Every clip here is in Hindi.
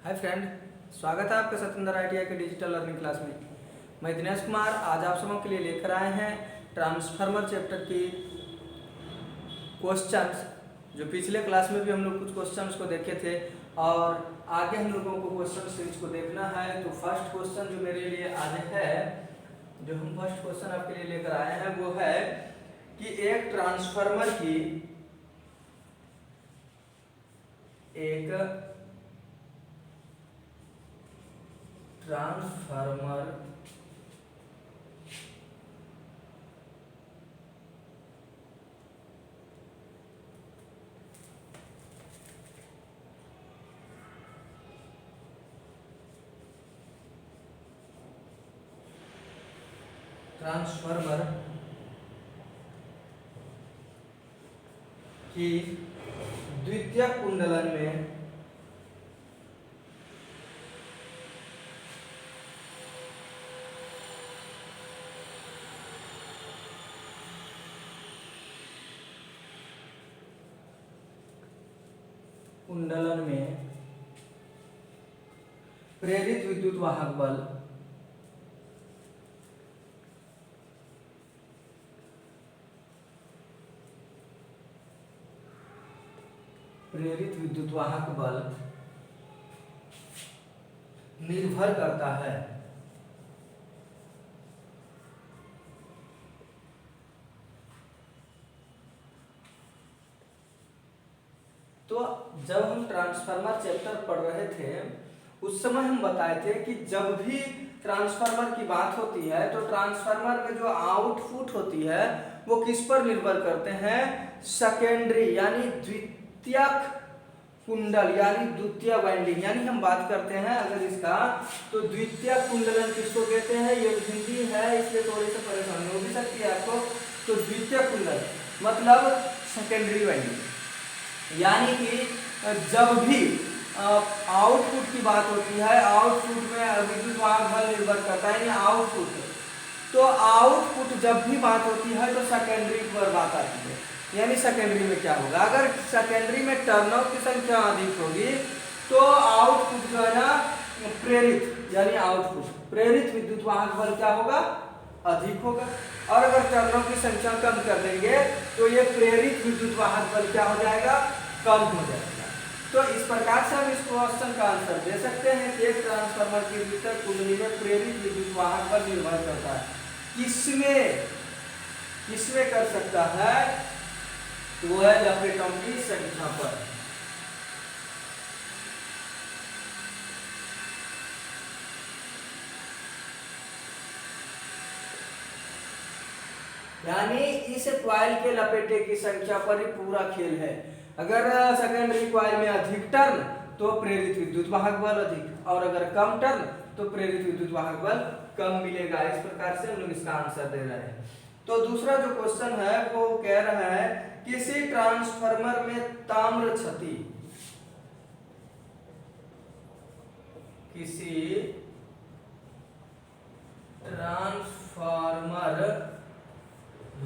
हाय फ्रेंड, स्वागत है आपका सत्येंद्र ITI के डिजिटल लर्निंग क्लास में। मैं दिनेश कुमार आज आप सबों के लिए लेकर आए हैं ट्रांसफार्मर चैप्टर की क्वेश्चंस। जो पिछले क्लास में भी हम लोग कुछ क्वेश्चंस को देखे थे और आगे हम लोगों को क्वेश्चन सीरीज को देखना है। तो फर्स्ट क्वेश्चन जो मेरे लिए आज है, जो हम फर्स्ट क्वेश्चन आपके लिए लेकर आए हैं वो है कि एक ट्रांसफार्मर की ट्रांसफार्मर की द्वितीयक कुंडलन में प्रेरित विद्युत वाहक बल निर्भर करता है। तो जब हम ट्रांसफार्मर चैप्टर पढ़ रहे थे उस समय हम बताए थे कि जब भी ट्रांसफार्मर की बात होती है तो ट्रांसफार्मर में जो आउटपुट होती है वो किस पर निर्भर करते हैं? सेकेंडरी यानी द्वितीयक कुंडल यानी द्वितीय वाइंडिंग। यानी हम बात करते हैं अगर इसका, तो द्वितीय कुंडलन किसको कहते हैं? ये हिंदी है इसलिए थोड़ी सी परेशानी हो भी सकती है आपको। तो द्वितीय कुंडल मतलब सेकेंडरी वाइंडिंग, यानी कि जब भी आउटपुट की बात होती है, आउटपुट में विद्युत वाहक बल निर्भर करता है, यानी आउटपुट, तो आउटपुट जब भी बात होती है तो सेकेंडरी पर बात आती है। यानी सेकेंडरी में क्या होगा? अगर सेकेंडरी में टर्नआउट की संख्या अधिक होगी तो आउटपुट जो है ना प्रेरित, यानी आउटपुट प्रेरित विद्युत वाहक बल क्या होगा? अधिक होगा। और अगर टर्नआउट की संख्या कम कर देंगे तो ये प्रेरित विद्युत वाहक बल क्या हो जाएगा? कम हो जाएगा। तो इस प्रकार से हम इस क्वेश्चन का आंसर दे सकते हैं कि एक ट्रांसफार्मर की द्वितीयक कुंडली में प्रेरित विद्युत वाहक बल निर्भर करता है। किसमें कर सकता है? वो है लपेटों की संख्या पर। यानी इस कॉइल के लपेटे की संख्या पर ही पूरा खेल है। अगर सेकेंडरी कॉइल में अधिक टर्न तो प्रेरित विद्युत वाहक बल अधिक, और अगर कम टर्न तो प्रेरित विद्युत वाहक बल कम मिलेगा। इस प्रकार से हम लोग इसका आंसर दे रहे हैं। तो दूसरा जो क्वेश्चन है वो कह रहा है किसी ट्रांसफार्मर में ताम्र क्षति, किसी ट्रांसफार्मर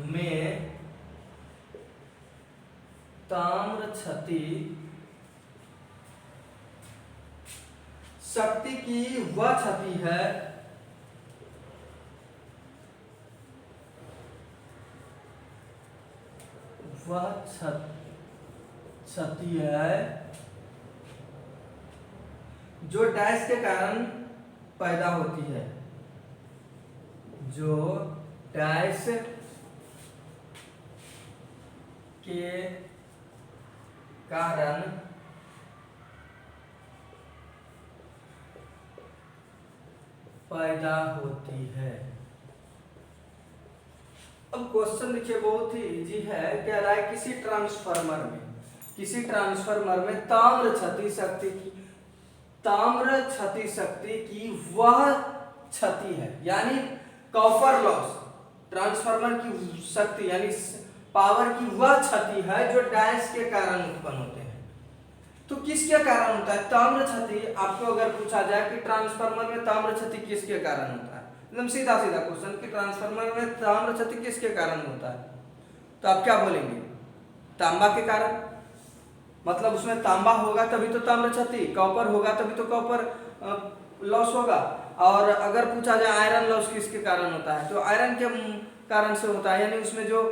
में ताम्र क्षति शक्ति की वह क्षति है जो डैश के कारण पैदा होती है, जो डैश के कारण पैदा होती है। अब क्वेश्चन देखिए बहुत ही इजी है। कह रहा है किसी ट्रांसफार्मर में ताम्र क्षति शक्ति की वह क्षति है, यानी कॉपर लॉस, ट्रांसफार्मर की शक्ति यानी पावर की वह क्षति है जो डैश के कारण उत्पन्न होते हैं। तो किसके कारण होता है ताम्र क्षति? आपको अगर पूछा जाए कि ट्रांसफार्मर में ताम्र क्षति किसके कारण होता है, एकदम सीधा सीधा क्वेश्चन कि ट्रांसफार्मर में ताम्र क्षति किसके कारण होता है, तो आप क्या बोलेंगे? तांबा के कारण, मतलब उसमें तांबा होगा तभी तो ताम्र क्षति, कॉपर होगा तभी तो कॉपर लॉस होगा। और अगर पूछा जाए आयरन लॉस किसके कारण होता है, तो आयरन के कारण से होता है, यानी उसमें जो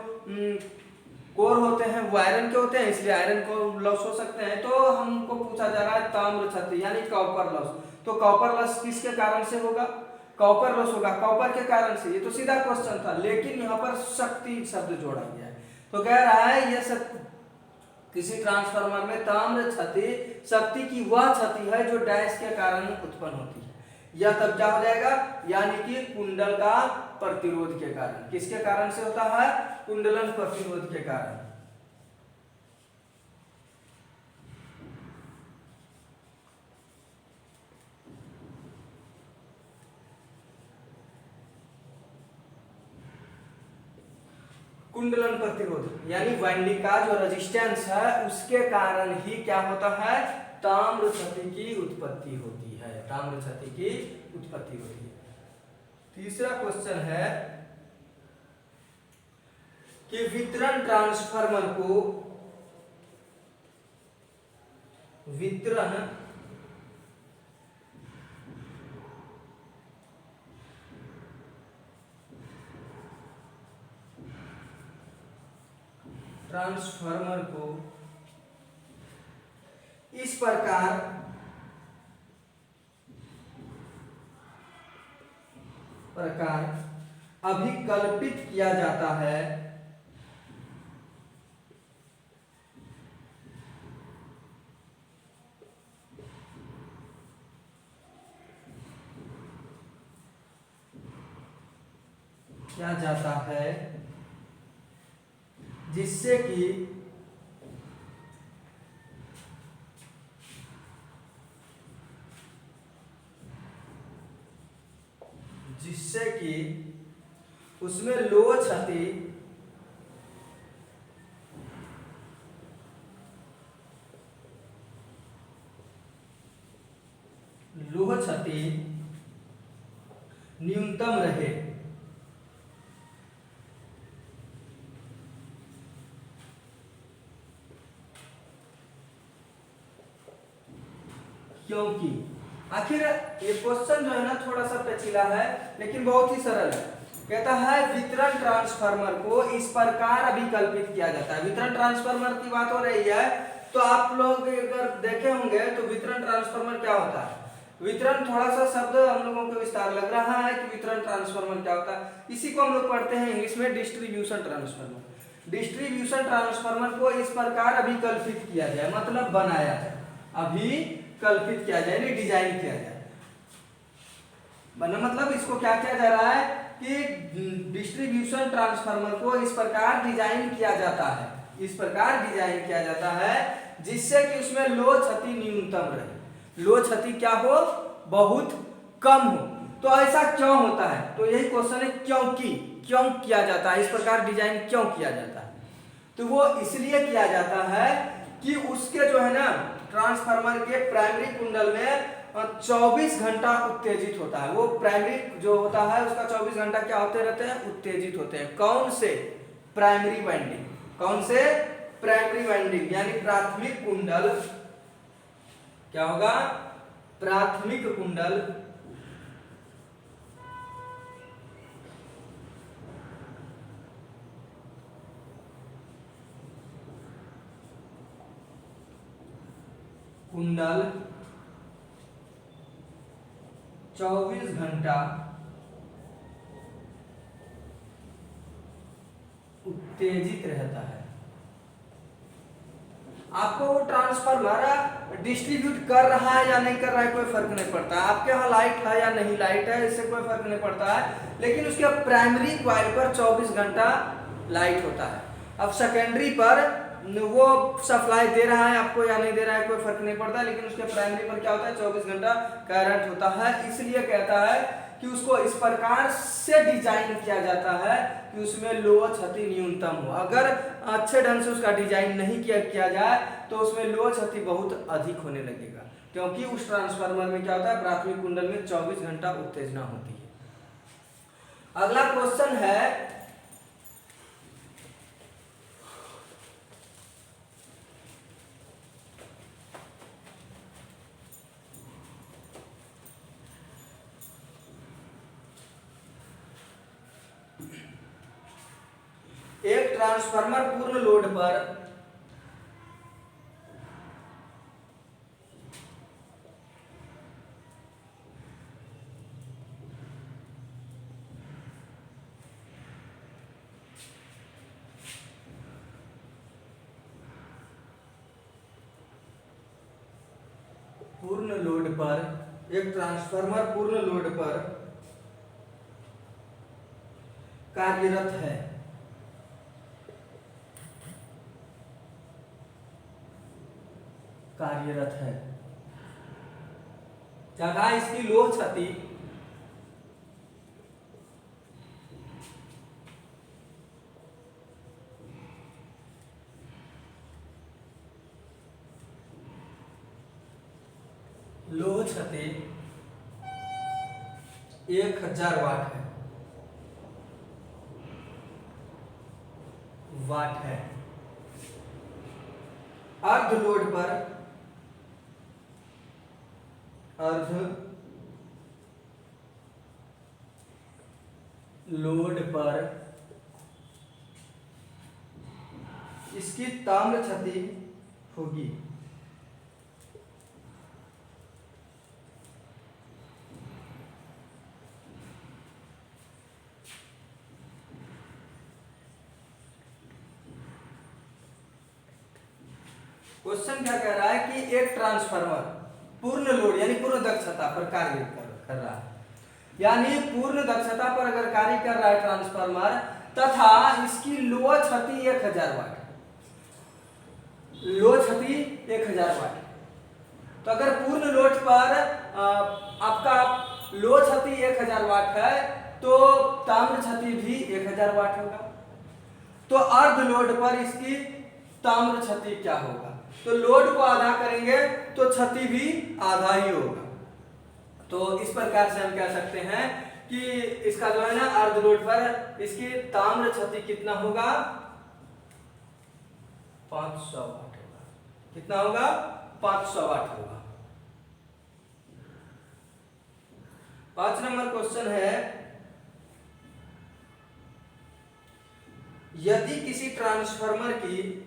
कोर होते हैं वो आयरन के होते हैं, इसलिए आयरन को लॉस हो सकते हैं। तो हमको पूछा जा रहा है ताम्र क्षति यानी कॉपर लॉस, तो कॉपर लॉस किसके कारण से होगा, कॉपर लॉस होगा कॉपर के कारण से। ये तो सीधा क्वेश्चन था, लेकिन यहाँ पर शक्ति शब्द जोड़ा गया है, तो कह रहा है ये शक्ति किसी ट्रांसफार्मर में ताम्र क्षति शक्ति की वह क्षति है जो डैश के कारण उत्पन्न होती है। यह तब क्या हो जाएगा, यानी कि कुंडल का प्रतिरोध के कारण। किसके कारण से होता है, कुंडलन प्रतिरोध के कारण। कुंडलन प्रतिरोध यानी वाइंडिंग का जो रेजिस्टेंस है उसके कारण ही क्या होता है, ताम्र क्षति की उत्पत्ति होती है, ताम्र क्षति की उत्पत्ति होती है। तीसरा क्वेश्चन है कि वितरण ट्रांसफार्मर को इस प्रकार अभिकल्पित किया जाता है जिससे कि उसमें लोह क्षति न्यूनतम रहे। क्योंकि आखिर ये क्वेश्चन जो है ना थोड़ा सा पेचीदा है लेकिन बहुत ही सरल है। कहता है वितरण ट्रांसफार्मर को इस प्रकार अभिकल्पित किया जाता है। वितरण ट्रांसफार्मर की बात हो रही है, तो आप लोग अगर देखे होंगे तो वितरण ट्रांसफार्मर क्या होता है, वितरण थोड़ा सा शब्द हम लोगों को विस्तार लग रहा है कि वितरण ट्रांसफार्मर क्या होता है। इसी को हम लोग पढ़ते हैं इंग्लिश में डिस्ट्रीब्यूशन ट्रांसफार्मर। डिस्ट्रीब्यूशन ट्रांसफार्मर को इस प्रकार अभिकल्पित किया जाए, मतलब बनाया जाए, अभिकल्पित किया जाए, डिजाइन किया जाए। मतलब इसको क्या किया जा रहा है कि डिस्ट्रीब्यूशन ट्रांसफार्मर को इस प्रकार डिजाइन किया जाता है, इस प्रकार डिजाइन किया जाता है जिससे कि उसमें लोह क्षति न्यूनतम रहे, लोह क्षति क्या हो, बहुत कम हो। तो ऐसा क्यों होता है, तो यही क्वेश्चन है क्यों किया जाता है, इस प्रकार डिजाइन क्यों किया जाता है। तो वो इसलिए किया जाता है कि उसके जो है ना ट्रांसफार्मर के प्राइमरी कुंडल में 24 घंटा उत्तेजित होता है। वो प्राइमरी जो होता है उसका 24 घंटा क्या होते रहते हैं, उत्तेजित होते हैं। कौन से, प्राइमरी वाइंडिंग, कौन से, प्राइमरी वाइंडिंग यानी प्राथमिक कुंडल क्या होगा, प्राथमिक कुंडल कुंडल 24 घंटा उत्तेजित रहता है। आपको वो ट्रांसफार्मर डिस्ट्रीब्यूट कर रहा है या नहीं कर रहा है कोई फर्क नहीं पड़ता है, आपके यहाँ लाइट है या नहीं लाइट है इससे कोई फर्क नहीं पड़ता है, लेकिन उसके प्राइमरी कॉइल पर 24 घंटा लाइट होता है। अब सेकेंडरी पर वो सप्लाई दे रहा है आपको या नहीं दे रहा है कोई फर्क नहीं पड़ता, लेकिन उसके प्राइमरी पर क्या होता है, 24 घंटा करंट होता है। इसलिए कहता है कि उसको इस प्रकार से डिजाइन किया जाता है कि उसमें लोह क्षति न्यूनतम हो। अगर अच्छे ढंग से उसका डिजाइन नहीं किया जाए तो उसमें लोह क्षति बहुत अधिक होने लगेगा, क्योंकि उस ट्रांसफार्मर में क्या होता है, प्राथमिक कुंडल में 24 घंटा उत्तेजना होती है। अगला क्वेश्चन है एक ट्रांसफार्मर पूर्ण लोड पर एक ट्रांसफार्मर पूर्ण लोड पर कार्यरत है। जगह इसकी लो क्षति लोह क्षति 1000 वाट है। अर्ध लोड पर इसकी ताम्र क्षति होगी। क्वेश्चन क्या कह रहा है कि एक ट्रांसफार्मर पूर्ण लोड यानी पूर्ण दक्षता पर कार्य कर रहा है, यानी पूर्ण दक्षता पर अगर कार्य कर रहा है ट्रांसफार्मर तथा इसकी लोह क्षति 1000 वाट, लोह क्षति 1000 वाट। तो अगर पूर्ण लोड पर आपका लोह क्षति 1000 वाट है तो ताम्र क्षति भी 1000 वाट होगा। तो अर्ध लोड पर इसकी ताम्र क्षति क्या होगा? तो लोड को आधा करेंगे तो क्षति भी आधा ही होगा। तो इस प्रकार से हम कह सकते हैं कि इसका जो है ना अर्ध लोड पर इसकी ताम्र क्षति कितना होगा? 500 वाट होगा। कितना होगा? 500 वाट होगा। 5 नंबर क्वेश्चन है, यदि किसी ट्रांसफार्मर की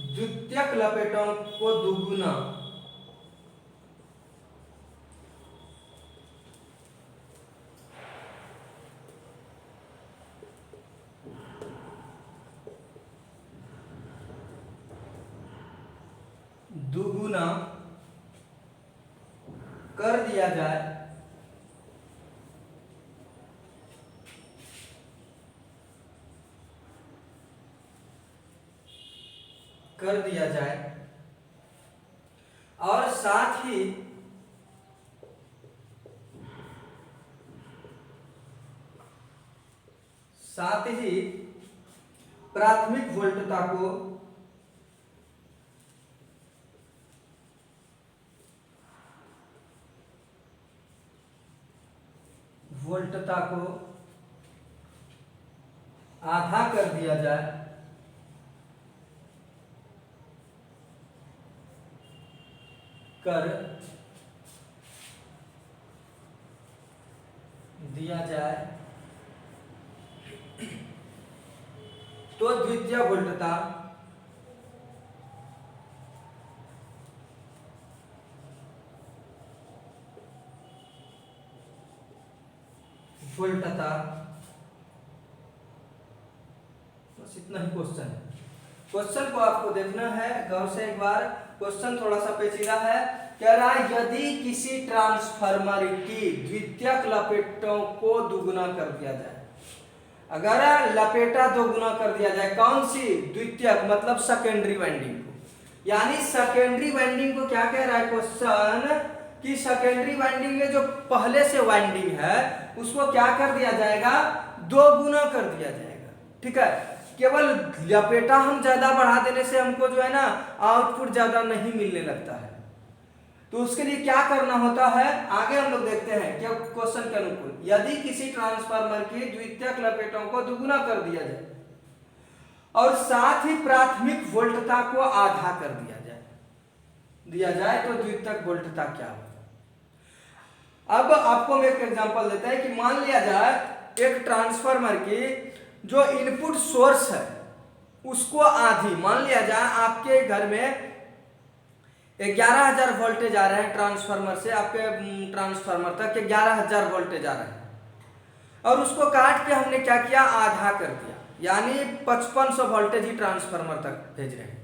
द्वितीयक लपेटों को दुगुना कर दिया जाए और साथ ही प्राथमिक वोल्टता को आधा कर दिया जाए तो द्वितीय वोल्टता बस इतना ही क्वेश्चन है। क्वेश्चन को आपको देखना है गौर से एक बार। क्वेश्चन थोड़ा सा पेचीदा है। कह रहा है यदि किसी ट्रांसफार्मर की द्वितीयक लपेटों को दुगुना कर दिया जाए, अगर लपेटा दोगुना कर दिया जाए, कौन सी? द्वितीयक मतलब सेकेंडरी वाइंडिंग को। यानी सेकेंडरी वाइंडिंग को क्या कह रहा है क्वेश्चन कि सेकेंडरी वाइंडिंग में जो पहले से वाइंडिंग है उसको क्या कर दिया जाएगा? दो गुना कर दिया जाएगा। ठीक है, केवल लपेटा हम ज्यादा बढ़ा देने से हमको जो है ना आउटपुट ज्यादा नहीं मिलने लगता है। तो उसके लिए क्या करना होता है आगे हम लोग देखते हैं क्या क्वेश्चन के अनुकूल। यदि किसी ट्रांसफार्मर की द्वितीयक लपेटों को दुगुना कर दिया जाए, और साथ ही प्राथमिक वोल्टता को आधा कर दिया जाए तो द्वितीयक वोल्टता क्या होगा। अब आपको मैं एक एग्जांपल देता है कि मान लिया जाए एक ट्रांसफार्मर की जो इनपुट सोर्स है उसको आधी, मान लिया जाए आपके घर में 11,000 वोल्टेज आ रहे हैं ट्रांसफार्मर से आपके ट्रांसफार्मर तक 11,000 वोल्टेज आ रहे हैं, और उसको काट के हमने क्या किया, आधा कर दिया, यानी 5500 वोल्टेज ही ट्रांसफार्मर तक भेज रहे हैं।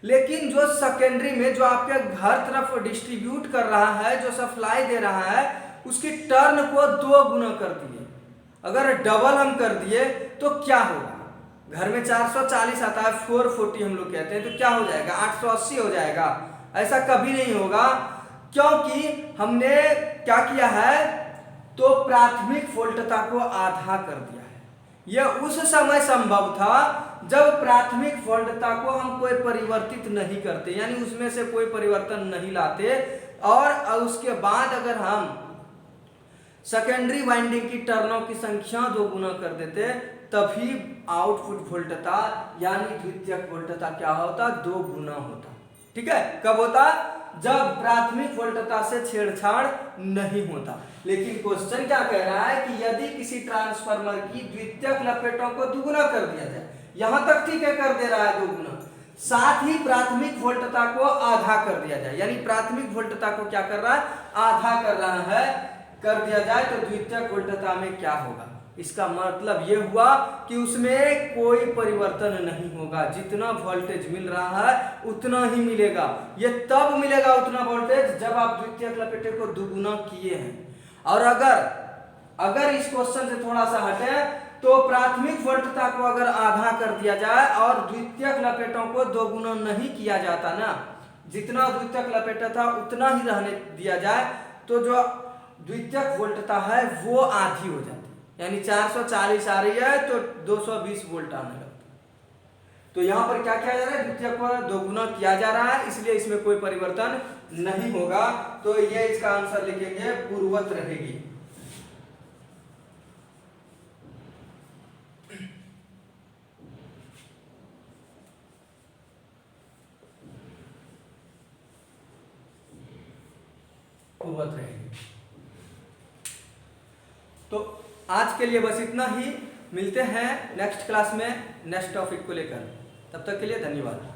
लेकिन जो सेकेंडरी में जो आपके घर तरफ डिस्ट्रीब्यूट कर रहा है, जो सप्लाई दे रहा है, उसकी टर्न को 2 गुना कर दिए। अगर डबल हम कर दिए तो क्या होगा, घर में 440 आता है, 440 हम लोग कहते हैं, तो क्या हो जाएगा, 880 हो जाएगा। ऐसा कभी नहीं होगा, क्योंकि हमने क्या किया है, तो प्राथमिक वोल्टता को आधा कर दिया है। यह उस समय संभव था जब प्राथमिक वोल्टता को हम कोई परिवर्तित नहीं करते, यानी उसमें से कोई परिवर्तन नहीं लाते, और उसके बाद अगर हम सेकेंडरी वाइंडिंग की टर्नों की संख्या 2 गुना कर देते, तभी आउटपुट वोल्टता यानी द्वितीयक वोल्टता क्या होता, 2 गुना होता। ठीक है, कब होता, जब प्राथमिक वोल्टता से छेड़छाड़ नहीं होता। लेकिन क्वेश्चन क्या कह रहा है कि यदि किसी ट्रांसफार्मर की द्वितीयक लपेटों को दुगुना कर दिया जाए, यहां तक ठीक है, कर दे रहा है 2 गुना, साथ ही प्राथमिक वोल्टता को आधा कर दिया जाए, यानी प्राथमिक वोल्टता को क्या कर रहा है, आधा कर रहा है, कर दिया जाए, तो द्वितीयक वोल्टता में क्या होगा। इसका मतलब यह हुआ कि उसमें कोई परिवर्तन नहीं होगा, जितना वोल्टेज मिल रहा है उतना ही मिलेगा। यह तब मिलेगा उतना वोल्टेज जब आप द्वितीयक लपेटे को दुगुना किए हैं। और अगर इस क्वेश्चन से थोड़ा सा हटे तो प्राथमिक वोल्टता को अगर आधा कर दिया जाए और द्वितीयक लपेटों को 2 गुना नहीं किया जाता ना, जितना द्वितीयक लपेटा था उतना ही रहने दिया जाए, तो जो द्वितीयक वोल्टता है वो आधी हो जाती, यानी 440 आ रही है तो 220 वोल्ट आने लगता। तो यहां पर क्या किया जा रहा है, द्वितीयक को 2 गुना किया जा रहा है, इसलिए इसमें कोई परिवर्तन नहीं होगा। तो ये इसका आंसर लिखेंगे, पूर्ववत रहेगी। पूर्ववत रहेगी। तो आज के लिए बस इतना ही, मिलते हैं नेक्स्ट क्लास में नेक्स्ट टॉपिक को लेकर, तब तक के लिए धन्यवाद।